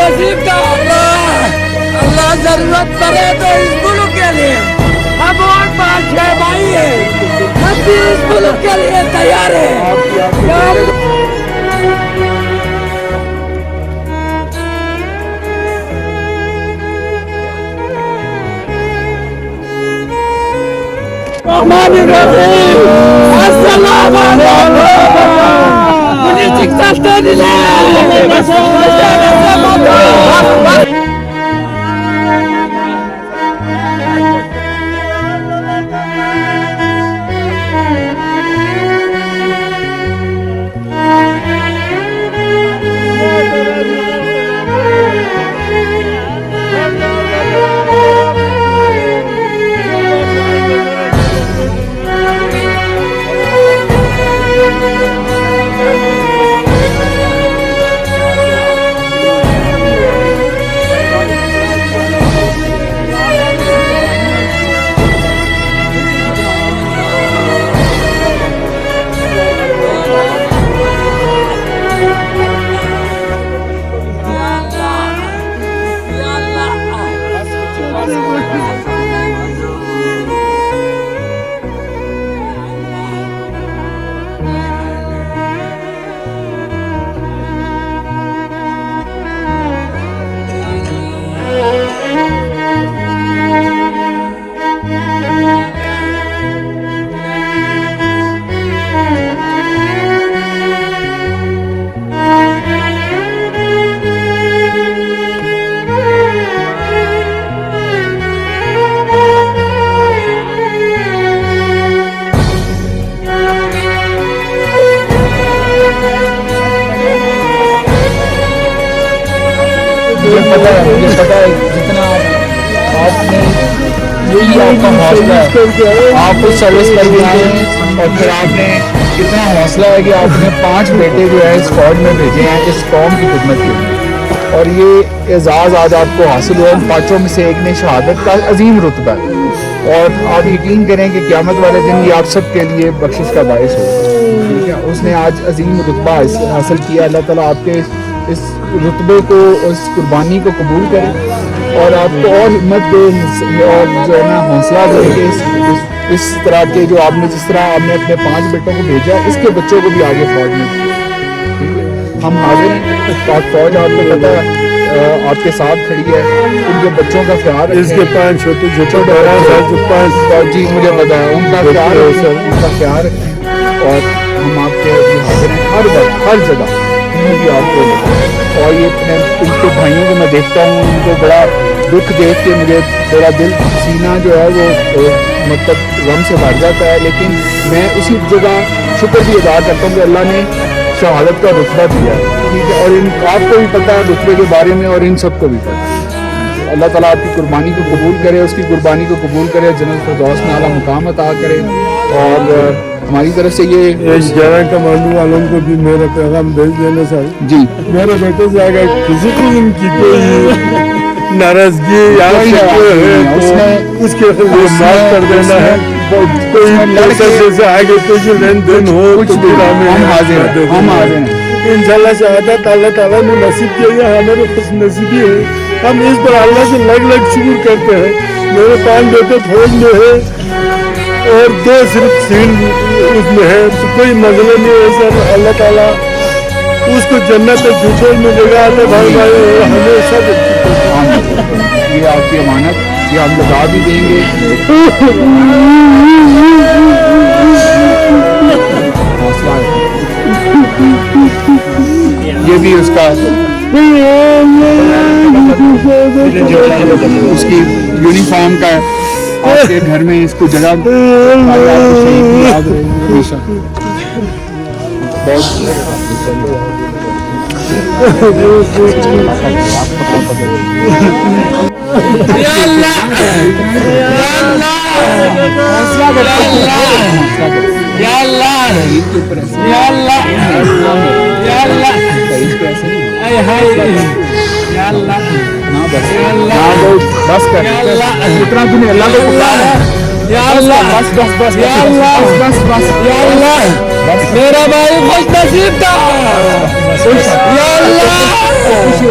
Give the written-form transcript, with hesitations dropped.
نصیب کا اللہ ضرورت پڑے تو اس ملک کے لیے ہم اور 5-6 بھائی ہیں، ہم بھی اس ملک کے لیے تیار ہیں. السلام علیکم. پتا ہے جتنا آپ نے یہی آپ کا حوصلہ ہے، آپ اس سروس کر کے آئے ہیں اور پھر آپ نے اتنا حوصلہ ہے کہ آپ نے 5 بیٹے جو ہے اس فوج میں بھیجے ہیں اس قوم کی خدمت کے لیے، اور یہ اعزاز آج آپ کو حاصل ہوا. ان 5 میں سے ایک نے شہادت کا عظیم رتبہ ہے، اور آپ یقین کریں کہ قیامت والے دن یہ آپ سب کے لیے بخشش کا باعث ہوگا. اس نے آج عظیم رتبہ حاصل کیا. اللہ تعالیٰ آپ کے اس رتبے کو، اس قربانی کو قبول کرے اور آپ کو اور ہمت دے اور جو ہے نا حوصلہ دے کہ اس طرح کے جو آپ نے جس طرح آپ نے اپنے 5 بیٹوں کو بھیجا اس کے بچوں کو بھی آگے فوج میں. ہم حاضر ہیں، پاک فوج آپ کو پتہ ہے آپ کے ساتھ کھڑی ہے، ان کے بچوں کا خیال رکھیں. اس کے 5 چھوٹے جی مجھے پتا ہے، ان کا خیال رکھیں اور ہم آپ کے حاضر ہیں ہر وقت ہر جگہ بھی آپ کو. اور یہ ان کے بھائیوں کو میں دیکھتا ہوں، ان کو بڑا دکھ دیکھ کے مجھے میرا دل سینہ جو ہے وہ مطلب غم سے بھر جاتا ہے. لیکن میں اسی جگہ شکر بھی ادا کرتا ہوں کہ اللہ نے شہادت کا رتبہ دیا ہے، ٹھیک ہے، اور ان آپ کو بھی پتہ ہے رتبے کے بارے میں اور ان سب کو بھی پتہ ہے. اللہ تعالیٰ آپ کی قربانی کو قبول کرے، اس کی قربانی کو قبول کرے، جنت فردوس میں اعلیٰ مقام عطا کرے. اور ہماری طرف سے یہ اس گیرہ کمانڈو والوں کو بھی میرا پیغام بھیج دینا چاہیے. جی میرے بیٹے سے اگر کسی قسم کی کوئی ناراضگی یا اس کے لیے معاف کر دینا ہے. کوئی جیسے آگے کوئی لین دین ہو تو ہم حاضر ہیں. انشاءاللہ شہادت اللہ تعالیٰ نے نصیب کیا ہے، ہمارے خوش نصیبی ہے. ہم اس پر اللہ سے لگ شکر کرتے ہیں. میرے 5 بیٹے فوج میں ہے اور 2 صرف سیل اس میں ہے، تو کوئی مسئلہ نہیں ہے سر. اللہ تعالیٰ اس کو جنت جھوٹوں میں جگہ آتے بھائی ہمیشہ. یہ آپ کی امانت، یہ آپ لگا بھی دیں گے. حوصلہ یہ بھی اس کا اس کی یونیفارم کا آپ کے گھر میں اس کو جگہ یاد رہے ہمیشہ. بس کر اتنا تمہیں اللہ کو پکار ہے. یا اللہ بس بس بس یا اللہ بس بس یا اللہ میرا بھائی خوش نصیب تھا. یا اللہ